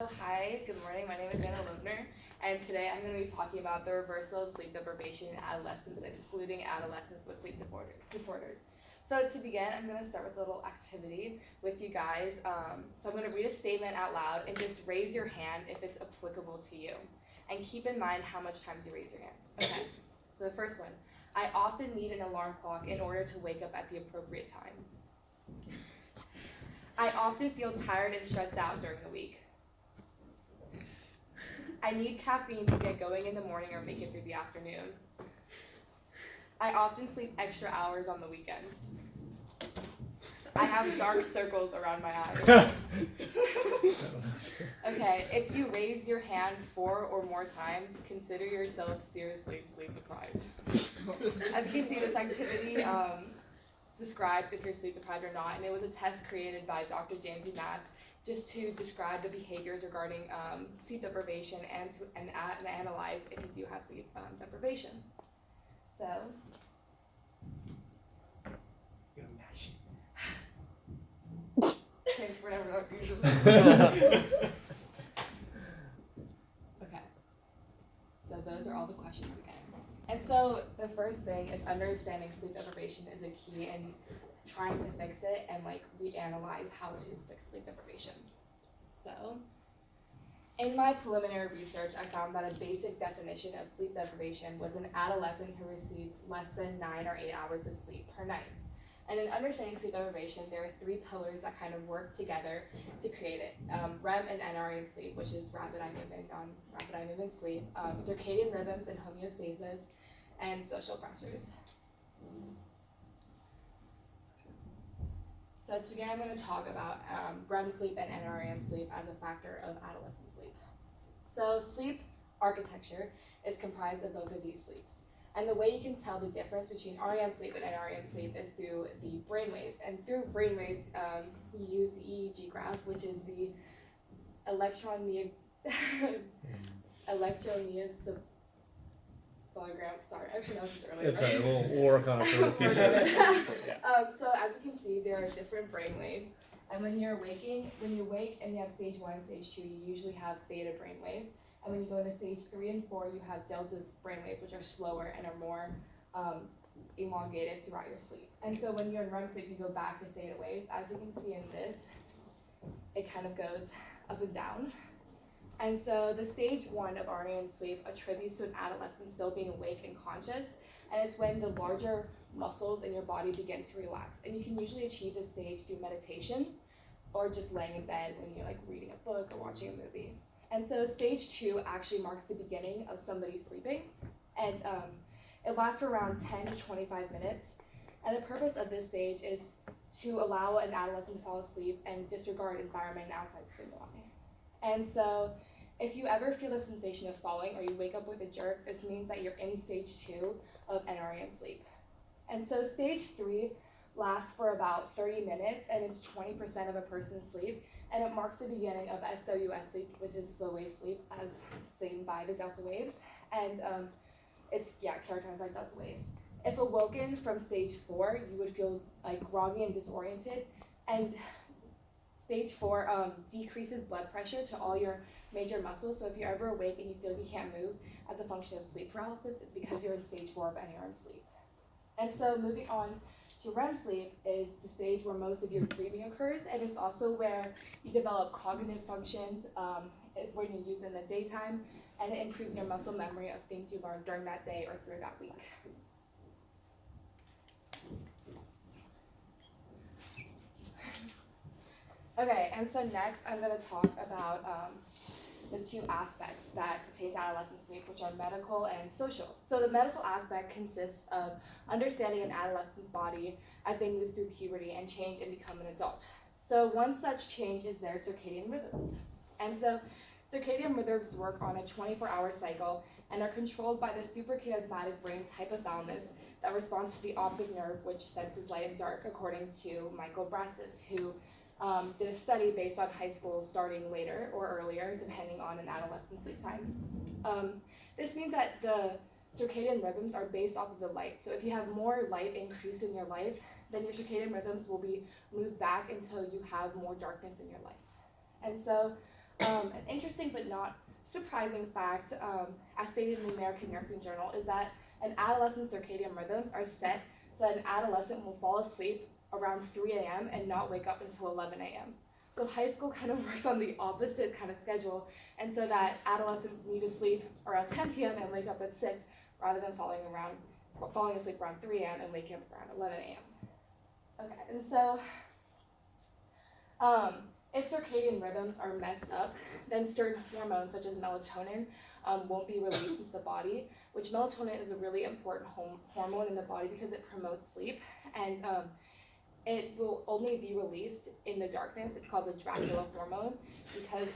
Hi, good morning. My name is Anna Loebner, and today I'm going to be talking about the reversal of sleep deprivation in adolescents, excluding adolescents with sleep disorders. So to begin, I'm going to start with a little activity with you guys. So I'm going to read a statement out loud and just raise your hand if it's applicable to you. And keep in mind how much times you raise your hands. Okay, so the first one. I often need an alarm clock in order to wake up at the appropriate time. I often feel tired and stressed out during the week. I need caffeine to get going in the morning or make it through the afternoon. I often sleep extra hours on the weekends. I have dark circles around my eyes. Okay, if you raise your hand 4 or more times, consider yourself seriously sleep deprived. As you can see, this activity describes if you're sleep deprived or not, and it was a test created by Dr. Janzi Mass just to describe the behaviors regarding sleep deprivation and analyze if you do have sleep deprivation. So, You're gonna mash change whatever that usually. Okay. So those are all the questions again. And so the first thing is understanding sleep deprivation is a key in trying to fix it and reanalyze how to fix sleep deprivation. So, in my preliminary research, I found that a basic definition of sleep deprivation was an adolescent who receives less than 9 or 8 hours of sleep per night. And in understanding sleep deprivation, there are 3 pillars that kind of work together to create it. REM and NREM sleep, which is rapid eye movement sleep, circadian rhythms and homeostasis, and social pressures. So to begin, I'm going to talk about REM sleep and NREM sleep as a factor of adolescent sleep. So sleep architecture is comprised of both of these sleeps. And the way you can tell the difference between REM sleep and NREM sleep is through the brainwaves. And through brainwaves, we use the EEG graph, which is the electroencephalogram. Sorry, I pronounced this earlier. That's right. We'll work on it for the future. So as you can see, there are different brainwaves. And when you wake and you have stage 1 and stage 2, you usually have theta brainwaves. And when you go into stage 3 and 4, you have delta brainwaves, which are slower and are more elongated throughout your sleep. And so when you're in REM sleep, you go back to theta waves. As you can see in this, it kind of goes up and down. And so the stage 1 of REM sleep attributes to an adolescent still being awake and conscious, and it's when the larger muscles in your body begin to relax. And you can usually achieve this stage through meditation or just laying in bed when you're reading a book or watching a movie. And so stage 2 actually marks the beginning of somebody sleeping, and it lasts for around 10 to 25 minutes. And the purpose of this stage is to allow an adolescent to fall asleep and disregard environment and outside stimuli. And so if you ever feel the sensation of falling or you wake up with a jerk, this means that you're in stage 2 of NREM sleep. And so stage 3 lasts for about 30 minutes, and it's 20% of a person's sleep, and it marks the beginning of SOUS sleep, which is slow wave sleep, as seen by the delta waves, and it's characterized by delta waves. If awoken from stage 4, you would feel groggy and disoriented, and stage 4 decreases blood pressure to all your major muscles. So if you're ever awake and you feel you can't move as a function of sleep paralysis, it's because you're in stage 4 of NREM sleep. And so moving on to REM sleep is the stage where most of your dreaming occurs, and it's also where you develop cognitive functions when you use in the daytime, and it improves your muscle memory of things you learned during that day or through that week. Okay, and so next I'm going to talk about the 2 aspects that pertain to adolescent sleep, which are medical and social. So the medical aspect consists of understanding an adolescent's body as they move through puberty and change and become an adult. So one such change is their circadian rhythms. And so circadian rhythms work on a 24-hour cycle and are controlled by the suprachiasmatic brain's hypothalamus that responds to the optic nerve, which senses light and dark, according to Michael Bratsis, who did a study based on high school starting later or earlier, depending on an adolescent's sleep time. This means that the circadian rhythms are based off of the light. So if you have more light increase in your life, then your circadian rhythms will be moved back until you have more darkness in your life. And so An interesting but not surprising fact, as stated in the American Nursing Journal, is that an adolescent's circadian rhythms are set so that an adolescent will fall asleep around 3 a.m. and not wake up until 11 a.m. So high school kind of works on the opposite kind of schedule, and so that adolescents need to sleep around 10 p.m. and wake up at 6, rather than falling asleep around 3 a.m. and waking up around 11 a.m. Okay, and so if circadian rhythms are messed up, then certain hormones such as melatonin won't be released into the body, which melatonin is a really important hormone in the body because it promotes sleep, and it will only be released in the darkness. It's called the Dracula hormone because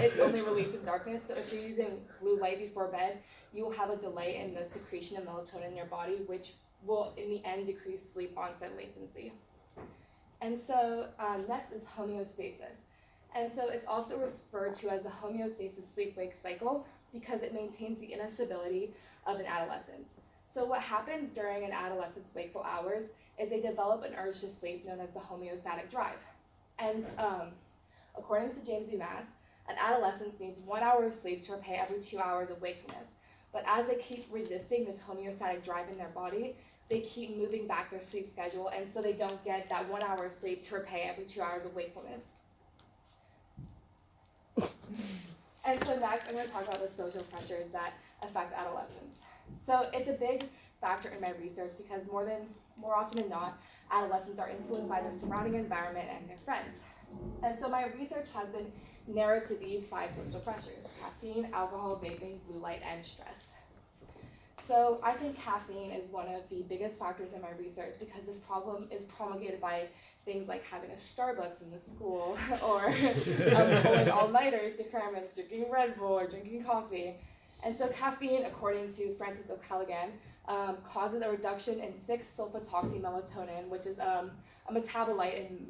it's only released in darkness. So if you're using blue light before bed, you will have a delay in the secretion of melatonin in your body, which will in the end decrease sleep onset latency. And so next is homeostasis. And so it's also referred to as the homeostasis sleep-wake cycle because it maintains the inner stability of an adolescent. So what happens during an adolescent's wakeful hours is they develop an urge to sleep known as the homeostatic drive. And according to James B. Mass, an adolescent needs 1 hour of sleep to repay every 2 hours of wakefulness. But as they keep resisting this homeostatic drive in their body, they keep moving back their sleep schedule, and so they don't get that 1 hour of sleep to repay every 2 hours of wakefulness. And so next, I'm going to talk about the social pressures that affect adolescents. So it's a big factor in my research because more often than not, adolescents are influenced by their surrounding environment and their friends. And so my research has been narrowed to these 5 social pressures: caffeine, alcohol, vaping, blue light, and stress. So I think caffeine is one of the biggest factors in my research because this problem is promulgated by things like having a Starbucks in the school or pulling all-nighters to cram and drinking Red Bull or drinking coffee. And so caffeine, according to Francis O'Callaghan, causes a reduction in 6-sulfatoxy-melatonin, which is a metabolite in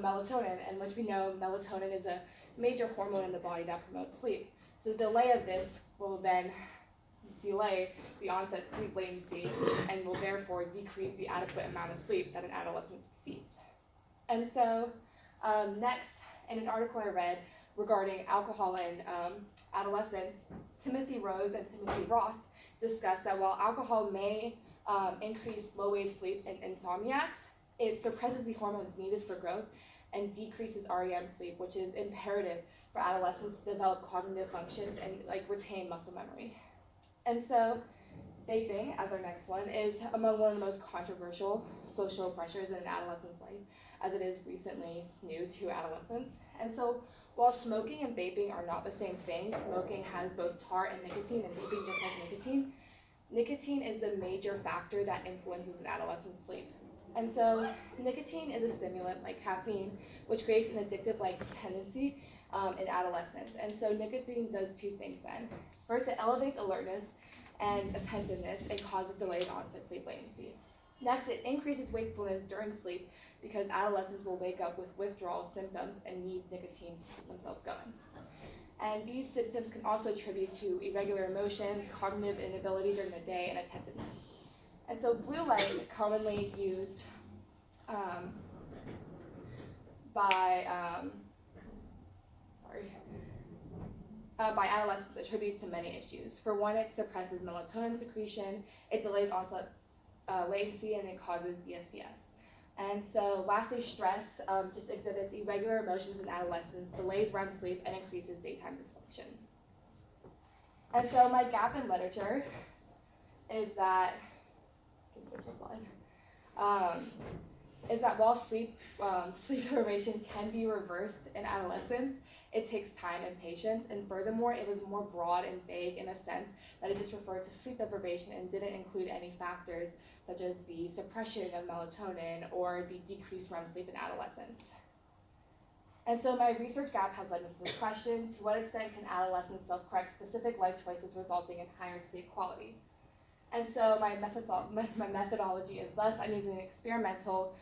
melatonin, and which we know melatonin is a major hormone in the body that promotes sleep. So the delay of this will then delay the onset of sleep latency and will therefore decrease the adequate amount of sleep that an adolescent receives. And so next, in an article I read regarding alcohol in adolescents, Timothy Rose and Timothy Roth discussed that while alcohol may increase low-wave sleep in insomniacs, it suppresses the hormones needed for growth and decreases REM sleep, which is imperative for adolescents to develop cognitive functions and retain muscle memory. And so vaping, as our next one, is among one of the most controversial social pressures in an adolescent's life, as it is recently new to adolescents. And so while smoking and vaping are not the same thing, smoking has both tar and nicotine, and vaping just has nicotine. Nicotine is the major factor that influences an adolescent's sleep. And so nicotine is a stimulant like caffeine, which creates an addictive-like tendency in adolescents. And so nicotine does 2 things then. First, it elevates alertness and attentiveness and causes delayed onset sleep latency. Next, it increases wakefulness during sleep because adolescents will wake up with withdrawal symptoms and need nicotine to keep themselves going. And these symptoms can also attribute to irregular emotions, cognitive inability during the day, and attentiveness. And so blue light, commonly used by adolescents, attributes to many issues. For one, it suppresses melatonin secretion, it delays onset latency, and it causes DSPS. And so lastly, stress just exhibits irregular emotions in adolescents, delays REM sleep, and increases daytime dysfunction. And so my gap in literature is that, I can switch the slide, is that while sleep deprivation can be reversed in adolescence, it takes time and patience, and furthermore, it was more broad and vague in a sense that it just referred to sleep deprivation and didn't include any factors such as the suppression of melatonin or the decreased REM sleep in adolescents. And so my research gap has led me to this question: to what extent can adolescents self-correct specific life choices resulting in higher sleep quality? And so my methodology is thus: I'm using an experimental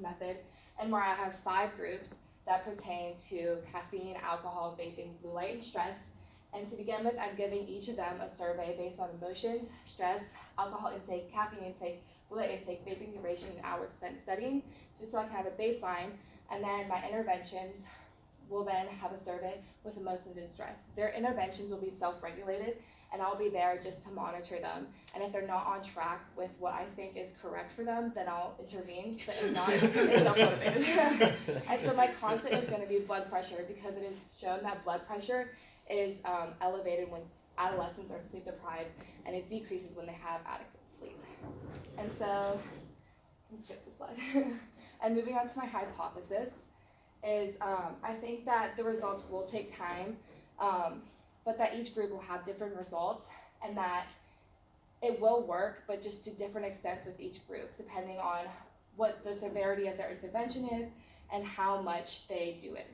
method, and where I have 5 groups that pertain to caffeine, alcohol, vaping, blue light, and stress. And to begin with, I'm giving each of them a survey based on emotions, stress, alcohol intake, caffeine intake, blue light intake, vaping duration, and hours spent studying, just so I can have a baseline And then my interventions will then have a survey with emotions and stress. Their interventions will be self-regulated, and I'll be there just to monitor them. And if they're not on track with what I think is correct for them, then I'll intervene. But if not, it's self-motivated. And so my constant is going to be blood pressure, because it is shown that blood pressure is elevated when adolescents are sleep deprived, and it decreases when they have adequate sleep. And so, let's skip this slide. And moving on to my hypothesis is I think that the results will take time, but that each group will have different results, and that it will work, but just to different extents with each group, depending on what the severity of their intervention is and how much they do it.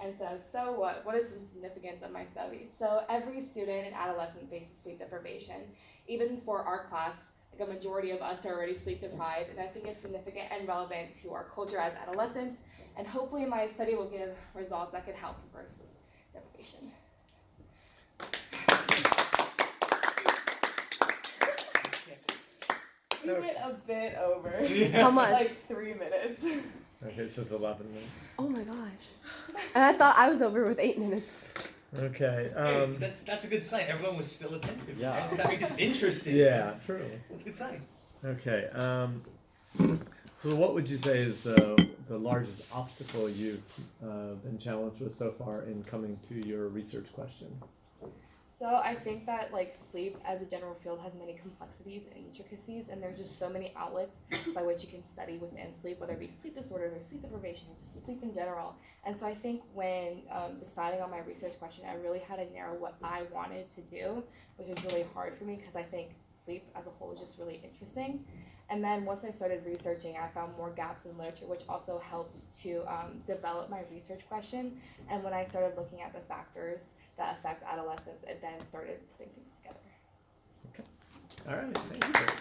And so what is the significance of my study? So every student and adolescent faces sleep deprivation. Even for our class, like a majority of us are already sleep deprived, and I think it's significant and relevant to our culture as adolescents, and hopefully my study will give results that can help reverse this deprivation. We went a bit over. How much? Like 3 minutes. Okay, so it's 11 minutes. Oh my gosh. And I thought I was over with 8 minutes. Okay. Hey, that's a good sign. Everyone was still attentive. Yeah. That means it's interesting. Yeah, true. That's a good sign. Okay. So what would you say is the largest obstacle you've been challenged with so far in coming to your research question? So I think that like sleep as a general field has many complexities and intricacies, and there are just so many outlets by which you can study within sleep, whether it be sleep disorders or sleep deprivation or just sleep in general. And so I think when deciding on my research question, I really had to narrow what I wanted to do, which was really hard for me because I think sleep as a whole is just really interesting. And then once I started researching, I found more gaps in literature, which also helped to develop my research question. And when I started looking at the factors that affect adolescents, it then started putting things together. All right. Thank you.